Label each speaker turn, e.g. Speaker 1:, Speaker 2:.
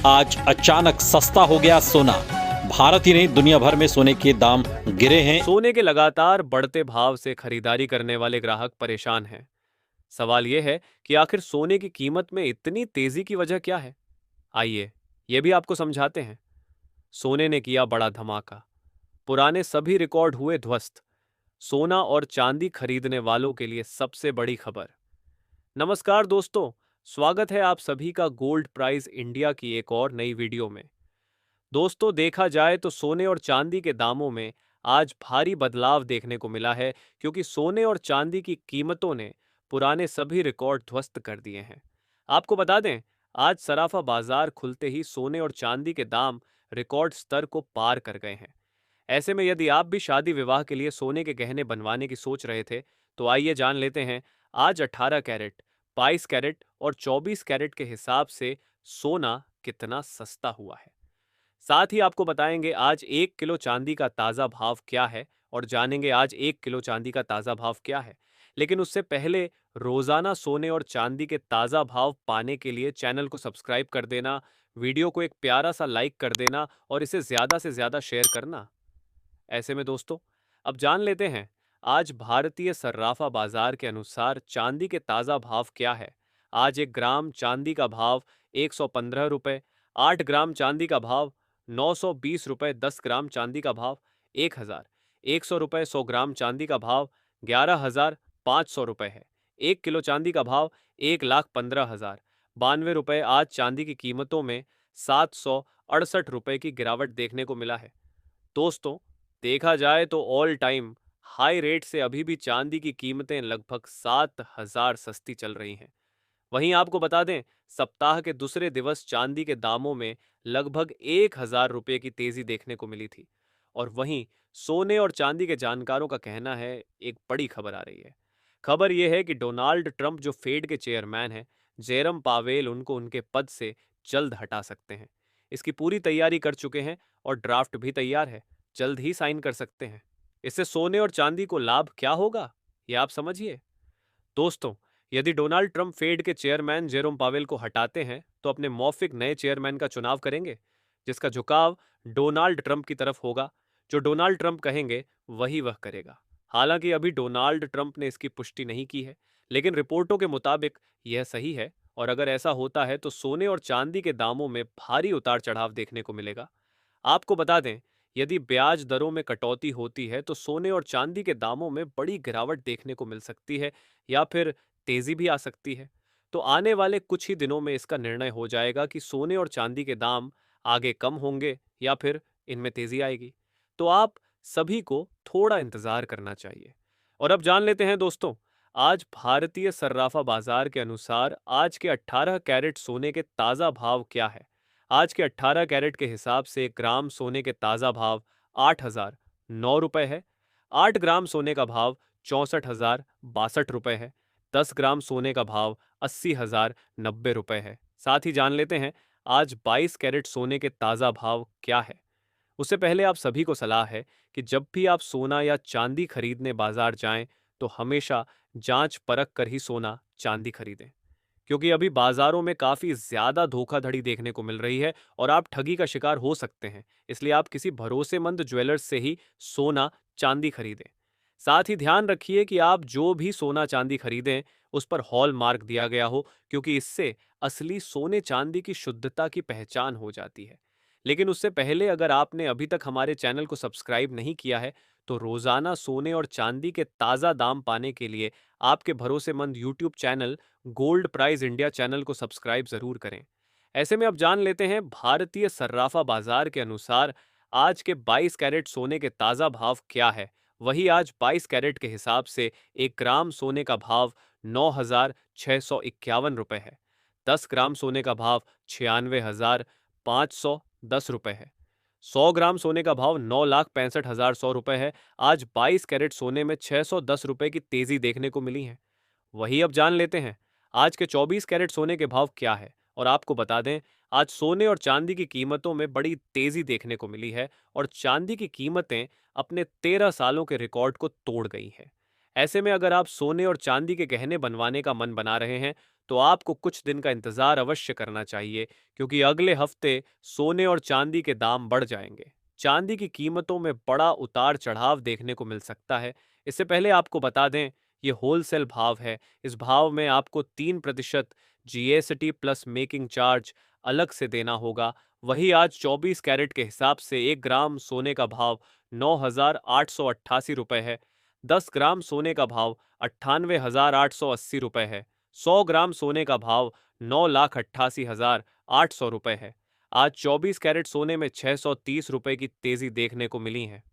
Speaker 1: आज अचानक सस्ता हो गया सोना। भारत ही नहीं दुनिया भर में सोने के दाम गिरे हैं।
Speaker 2: सोने के लगातार बढ़ते भाव से खरीदारी करने वाले ग्राहक परेशान हैं। सवाल यह है कि आखिर सोने की कीमत में इतनी तेजी की वजह क्या है। आइए ये भी आपको समझाते हैं। सोने ने किया बड़ा धमाका, पुराने सभी रिकॉर्ड हुए ध्वस्त। सोना और चांदी खरीदने वालों के लिए सबसे बड़ी खबर। नमस्कार दोस्तों, स्वागत है आप सभी का गोल्ड प्राइस इंडिया की एक और नई वीडियो में। दोस्तों, देखा जाए तो सोने और चांदी के दामों में आज भारी बदलाव देखने को मिला है, क्योंकि सोने और चांदी की कीमतों ने पुराने सभी रिकॉर्ड ध्वस्त कर दिए हैं। आपको बता दें, आज सराफा बाजार खुलते ही सोने और चांदी के दाम रिकॉर्ड स्तर को पार कर गए हैं। ऐसे में यदि आप भी शादी विवाह के लिए सोने के गहने बनवाने की सोच रहे थे, तो आइए जान लेते हैं आज 18 कैरेट, 22 कैरेट और 24 कैरेट के हिसाब से सोना कितना सस्ता हुआ है। साथ ही आपको बताएंगे आज 1 किलो चांदी का ताज़ा भाव क्या है और जानेंगे आज 1 किलो चांदी का ताज़ा भाव क्या है। लेकिन उससे पहले रोज़ाना सोने और चांदी के ताज़ा भाव पाने के लिए चैनल को सब्सक्राइब कर देना, वीडियो को एक प्यारा सा लाइक कर देना और इसे ज़्यादा से ज़्यादा शेयर करना। ऐसे में दोस्तों, अब जान लेते हैं आज भारतीय सर्राफा बाजार के अनुसार चांदी के ताज़ा भाव क्या है। आज 1 ग्राम चांदी का भाव 115 रुपये, 8 ग्राम चांदी का भाव 920 रुपये, 10 ग्राम चांदी का भाव 1,100 रुपये, 100 ग्राम चांदी का भाव 11,500 रुपये है। 1 किलो चांदी का भाव 1,15,092 रुपये। आज चांदी की कीमतों में 768 रुपये की गिरावट देखने को मिला है। दोस्तों, देखा जाए तो ऑल टाइम हाई रेट से अभी भी चांदी की कीमतें लगभग 7,000 सस्ती चल रही हैं। वहीं आपको बता दें, सप्ताह के दूसरे दिवस चांदी के दामों में लगभग 1,000 रुपये की तेजी देखने को मिली थी। और वहीं सोने और चांदी के जानकारों का कहना है एक बड़ी खबर आ रही है। खबर यह है कि डोनाल्ड ट्रंप जो फेड के चेयरमैन हैं, जेरम पावेल, उनको उनके पद से जल्द हटा सकते हैं। इसकी पूरी तैयारी कर चुके हैं और ड्राफ्ट भी तैयार है, जल्द ही साइन कर सकते हैं। इससे सोने और चांदी को लाभ क्या होगा, ये आप समझिए। दोस्तों, यदि डोनाल्ड ट्रंप फेड के चेयरमैन जेरोम पावेल को हटाते हैं, तो अपने मौफिक नए चेयरमैन का चुनाव करेंगे, जिसका झुकाव डोनाल्ड ट्रंप की तरफ होगा। जो डोनाल्ड ट्रंप कहेंगे वही वह करेगा। हालांकि अभी डोनाल्ड ट्रंप ने इसकी पुष्टि नहीं की है, लेकिन रिपोर्टों के मुताबिक यह सही है। और अगर ऐसा होता है तो सोने और चांदी के दामों में भारी उतार चढ़ाव देखने को मिलेगा। आपको बता दें, यदि ब्याज दरों में कटौती होती है तो सोने और चांदी के दामों में बड़ी गिरावट देखने को मिल सकती है, या फिर तेजी भी आ सकती है। तो आने वाले कुछ ही दिनों में इसका निर्णय हो जाएगा कि सोने और चांदी के दाम आगे कम होंगे या फिर इनमें तेजी आएगी। तो आप सभी को थोड़ा इंतजार करना चाहिए। और अब जान लेते हैं दोस्तों, आज भारतीय सर्राफा बाजार के अनुसार आज के 18 कैरेट सोने के ताज़ा भाव क्या है। आज के 18 कैरेट के हिसाब से 1 ग्राम सोने के ताज़ा भाव 8,009 रुपये है। 8 ग्राम सोने का भाव 64,062 रुपये है। 10 ग्राम सोने का भाव 80,090 रुपये है। साथ ही जान लेते हैं आज 22 कैरेट सोने के ताज़ा भाव क्या है। उससे पहले आप सभी को सलाह है कि जब भी आप सोना या चांदी खरीदने बाजार जाएं, तो हमेशा जांच परख कर ही सोना चांदी खरीदें, क्योंकि अभी बाजारों में काफी ज्यादा धोखाधड़ी देखने को मिल रही है और आप ठगी का शिकार हो सकते हैं। इसलिए आप किसी भरोसेमंद ज्वेलर्स से ही सोना चांदी खरीदें। साथ ही ध्यान रखिए कि आप जो भी सोना चांदी खरीदें, उस पर हॉल मार्क दिया गया हो, क्योंकि इससे असली सोने चांदी की शुद्धता की पहचान हो जाती है। लेकिन उससे पहले अगर आपने अभी तक हमारे चैनल को सब्सक्राइब नहीं किया है, तो रोजाना सोने और चांदी के ताज़ा दाम पाने के लिए आपके भरोसेमंद YouTube channel gold prize India channel को सब्सक्राइब जरूर करें। ऐसे में अब जान लेते हैं भारतीय सर्राफा बाजार के अनुसार आज के 22 कैरेट सोने के ताज़ा भाव क्या है। वही आज 22 कैरेट के हिसाब से 1 ग्राम सोने का भाव 9,651 रुपये है। 10 ग्राम सोने का भाव 96,510 रुपये है। 100 ग्राम सोने का भाव 9,65,100 रुपये है। आज 22 कैरेट सोने में 610 रुपये की तेजी देखने को मिली है। वही अब जान लेते हैं आज के 24 कैरेट सोने के भाव क्या है। और आपको बता दें, आज सोने और चांदी की कीमतों में बड़ी तेजी देखने को मिली है और चांदी की कीमतें अपने 13 सालों के रिकॉर्ड को तोड़ गई हैं। ऐसे में अगर आप सोने और चांदी के गहने बनवाने का मन बना रहे हैं, तो आपको कुछ दिन का इंतजार अवश्य करना चाहिए, क्योंकि अगले हफ्ते सोने और चांदी के दाम बढ़ जाएंगे। चांदी की कीमतों में बड़ा उतार चढ़ाव देखने को मिल सकता है। इससे पहले आपको बता दें, ये होलसेल भाव है। इस भाव में आपको 3% जीएसटी प्लस मेकिंग चार्ज अलग से देना होगा। वही आज 24 कैरेट के हिसाब से 1 ग्राम सोने का भाव 9,888 रुपये है। 10 ग्राम सोने का भाव 98,880 रुपये है। 100 ग्राम सोने का भाव 9,88,800 रुपये है। आज 24 कैरेट सोने में 630 रुपये की तेजी देखने को मिली है।